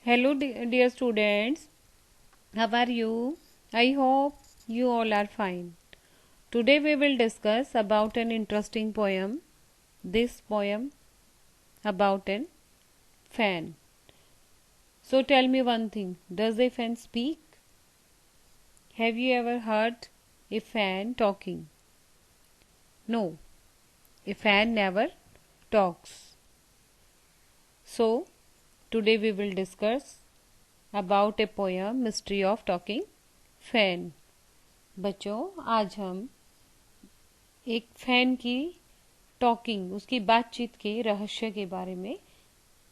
Hello, dear students. How are you? I hope you all are fine. Today we will discuss about an interesting poem. This poem about an fan. So tell me one thing. Does a fan speak? Have you ever heard a fan talking? No. A fan never talks. So today we will discuss about a poem Mystery of Talking Fan. बच्चों, आज हम एक fan की talking, उसकी बातचीत के रहस्य के बारे में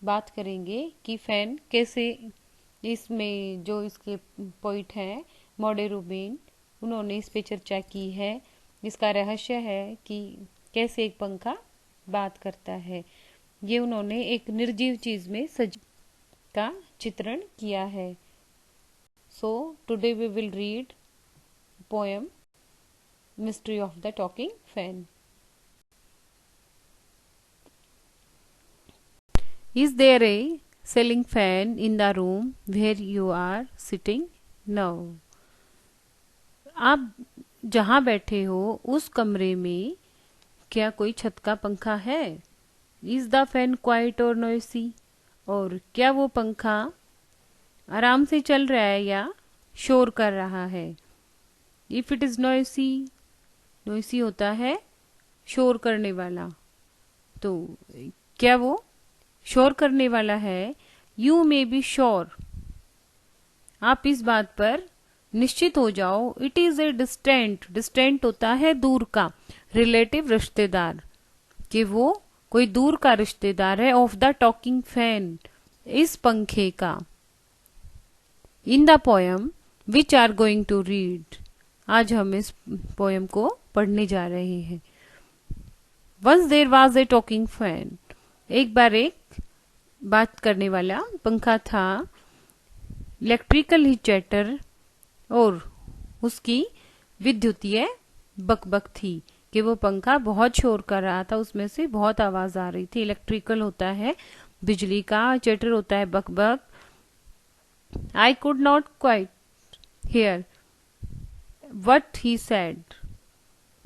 बात करेंगे कि फैन कैसे, इसमें जो इसके पोइट हैं मॉडे रूबिन, उन्होंने इस पे चर्चा की है। इसका रहस्य है कि कैसे एक पंखा बात करता है। ये उन्होंने एक निर्जीव चीज में सज का चित्रण किया है। So today we will read poem Mystery of the Talking Fan. Is there a ceiling fan in the room where you are sitting now? आप जहाँ बैठे हो उस कमरे में क्या कोई छत का पंखा है? Is the fan quiet or noisy? और क्या वो पंखा आराम से चल रहा है या शोर कर रहा है? If it is noisy, noisy होता है शोर करने वाला, तो क्या वो शोर करने वाला है? यू मे बी श्योर, आप इस बात पर निश्चित हो जाओ। It is a distant, distant होता है दूर का, रिलेटिव रिश्तेदार, कि वो कोई दूर का रिश्तेदार है। ऑफ द टॉकिंग फैन, इस पंखे का। In the poem which are going to read, आज हम इस पोएम को पढ़ने जा रहे हैं। Once there was a talking fan, एक बार एक बात करने वाला पंखा था। इलेक्ट्रिकल ही चैटर, और उसकी विद्युतीय बकबक थी कि वो पंखा बहुत शोर कर रहा था, उसमें से बहुत आवाज आ रही थी। इलेक्ट्रिकल होता है बिजली का, चैटर होता है बकबक। I could not quite here what he said,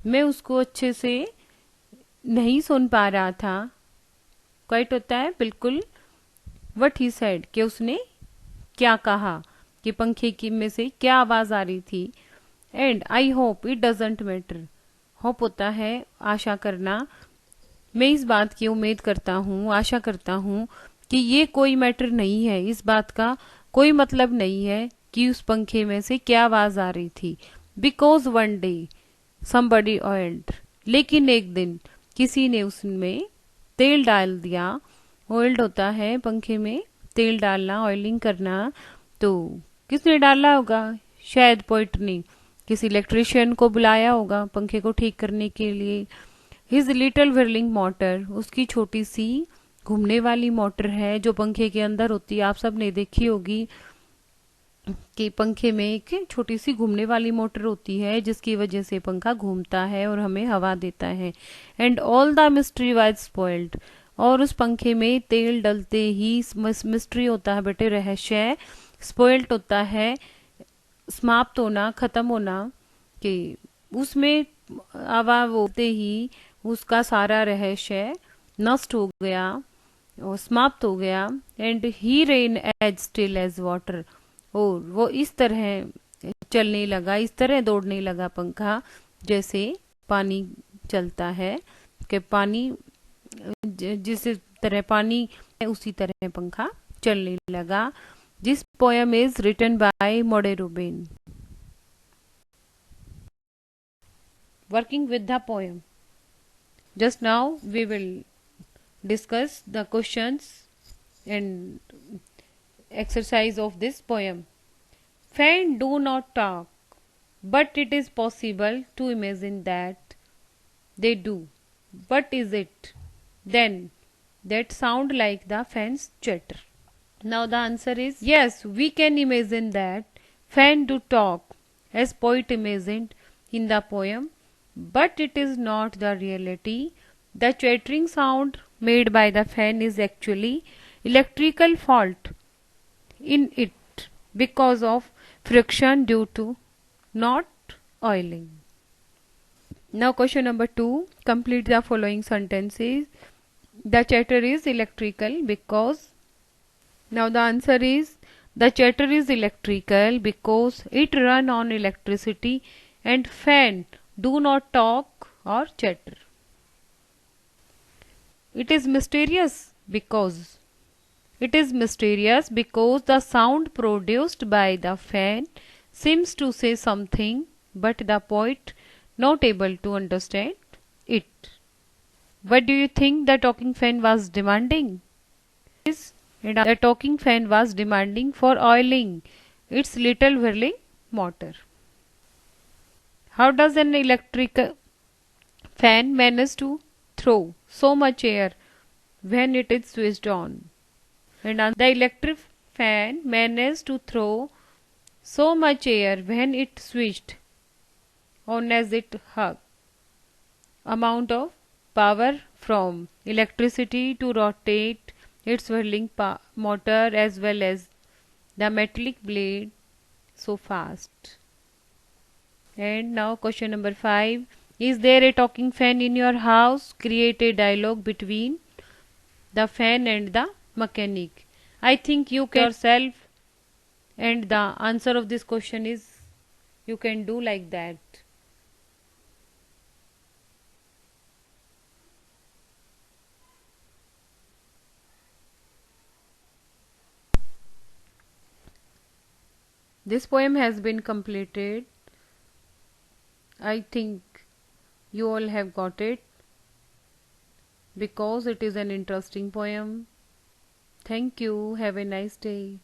मैं उसको अच्छे से नहीं सुन पा रहा था। क्वाइट होता है बिल्कुल। वट ही सेड, कि उसने क्या कहा, कि पंखे की में से क्या आवाज आ रही थी। And I hope it doesn't matter, hope होता है आशा करना। मैं इस बात की उम्मीद करता हूँ, आशा करता हूँ कि ये कोई मैटर नहीं है, इस बात का कोई मतलब नहीं है कि उस पंखे में से क्या आवाज आ रही थी। Because one day somebody oiled, लेकिन एक दिन किसी ने उसमें तेल डाल दिया। ऑयल्ड होता है पंखे में तेल डालना, ऑयलिंग करना। तो किसने डाला होगा? शायद पोइट ने किसी इलेक्ट्रिशियन को बुलाया होगा पंखे को ठीक करने के लिए। हिज लिटिल व्हिर्लिंग मोटर, उसकी छोटी सी घूमने वाली मोटर है जो पंखे के अंदर होती है। आप सब ने देखी होगी कि पंखे में एक छोटी सी घूमने वाली मोटर होती है जिसकी वजह से पंखा घूमता है और हमें हवा देता है। And all the mystery was spoiled, और उस पंखे में तेल डलते ही मिस्ट्री होता है बेटे, रहस्य। स्पॉइल्ड होता है समाप्त होना, खत्म होना, कि उसमें हवा होते ही उसका सारा रहस्य नष्ट हो गया और समाप्त हो गया। And he ran as still as water, और वो इस तरह चलने लगा, इस तरह दौड़ने लगा पंखा जैसे पानी चलता है, कि पानी जिस तरह पानी है उसी तरह पंखा चलने लगा। This poem is written by Maude Rubin. Working with the poem, just now we will discuss the questions and exercise of this poem. Fan do not talk, but it is possible to imagine that they do. What is it then that sound like the fan's chatter? Now the answer is yes, we can imagine that fan do talk as poet imagined in the poem, but it is not the reality. The chattering sound made by the fan is actually electrical fault. in it because of friction due to not oiling. Now question number 2. Complete the following sentences. The chatter is electrical because. Now the answer is the chatter is electrical because it run on electricity and fan do not talk or chatter. It is mysterious because. It is mysterious because the sound produced by the fan seems to say something, but the poet not able to understand it. What do you think the talking fan was demanding? The talking fan was demanding for oiling its little whirling motor. How does an electric fan manage to throw so much air when it is switched on? And the electric fan managed to throw so much air when it switched on as it had amount of power from electricity to rotate its whirling motor as well as the metallic blade so fast. And now question number 5. Is there a talking fan in your house? Create a dialogue between the fan and the mechanic. I think you can yourself, and the answer of this question is you can do like that. This poem has been completed. I think you all have got it because it is an interesting poem. Thank you. Have a nice day.